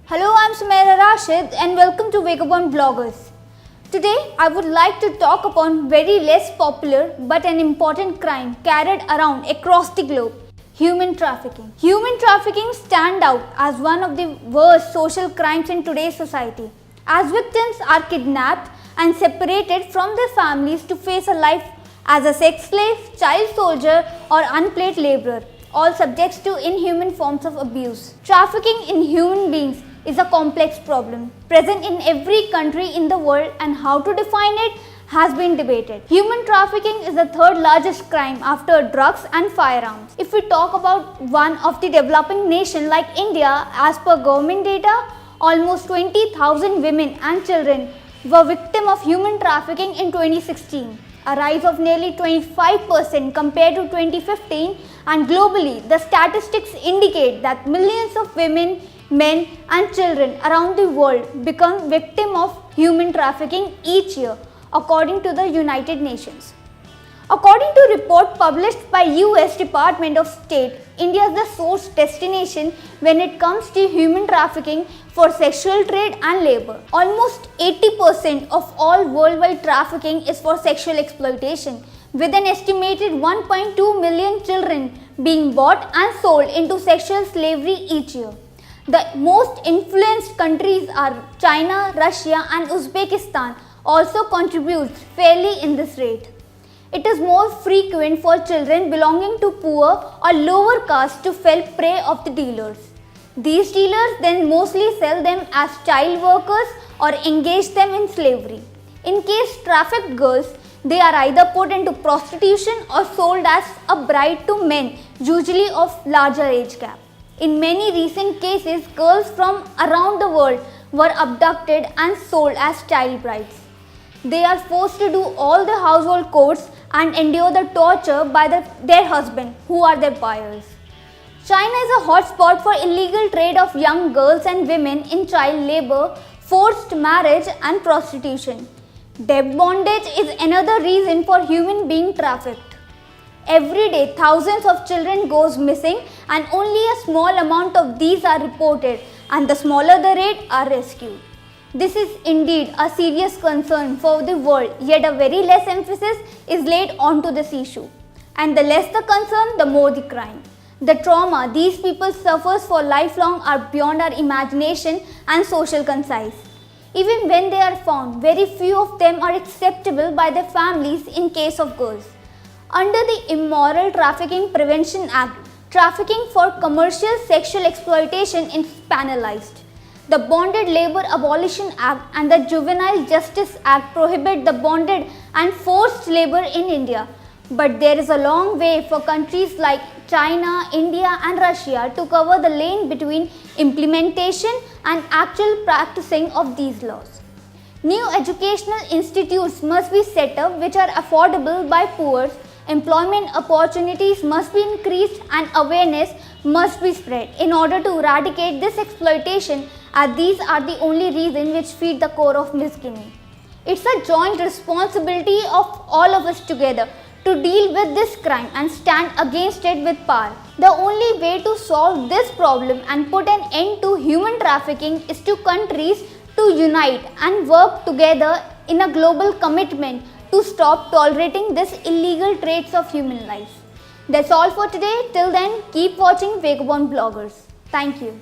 Hello, I'm Sumaira Rashid and welcome to Vagabond Bloggers. Today, I would like to talk upon very less popular but an important crime carried around across the globe, human trafficking. Human trafficking stands out as one of the worst social crimes in today's society, as victims are kidnapped and separated from their families to face a life as a sex slave, child soldier or unpaid laborer, all subjects to inhuman forms of abuse. Trafficking in human beings is a complex problem present in every country in the world, and how to define it has been debated. Human trafficking is the third largest crime after drugs and firearms. If we talk about one of the developing nation like India, as per government data, almost 20,000 women and children were victims of human trafficking in 2016, a rise of nearly 25% compared to 2015, and globally the statistics indicate that millions of women, men and children around the world become victims of human trafficking each year, according to the United Nations. According to a report published by US Department of State, India is the source destination when it comes to human trafficking for sexual trade and labor. Almost 80% of all worldwide trafficking is for sexual exploitation, with an estimated 1.2 million children being bought and sold into sexual slavery each year. The most influenced countries are China, Russia and Uzbekistan also contributes fairly in this rate. It is more frequent for children belonging to poor or lower caste to fall prey of the dealers. These dealers then mostly sell them as child workers or engage them in slavery. In case trafficked girls, they are either put into prostitution or sold as a bride to men, usually of larger age gap. In many recent cases, girls from around the world were abducted and sold as child brides. They are forced to do all the household chores and endure the torture by their husband, who are their buyers. China is a hotspot for illegal trade of young girls and women in child labor, forced marriage and prostitution. Debt bondage is another reason for human being trafficked. Every day, thousands of children goes missing and only a small amount of these are reported, and the smaller the rate are rescued. This is indeed a serious concern for the world, yet a very less emphasis is laid onto this issue. And the less the concern, the more the crime. The trauma these people suffer for lifelong are beyond our imagination and social conscience. Even when they are found, very few of them are acceptable by their families in case of girls. Under the Immoral Trafficking Prevention Act, trafficking for commercial sexual exploitation is penalized. The Bonded Labor Abolition Act and the Juvenile Justice Act prohibit the bonded and forced labor in India. But there is a long way for countries like China, India and Russia to cover the lane between implementation and actual practicing of these laws. New educational institutes must be set up which are affordable by poor. Employment opportunities must be increased and awareness must be spread in order to eradicate this exploitation, as these are the only reasons which feed the core of misogyny. It's a joint responsibility of all of us together to deal with this crime and stand against it with power. The only way to solve this problem and put an end to human trafficking is to countries to unite and work together in a global commitment to stop tolerating this illegal trades of human life. That's all for today. Till then, keep watching Vagabond Bloggers. Thank you.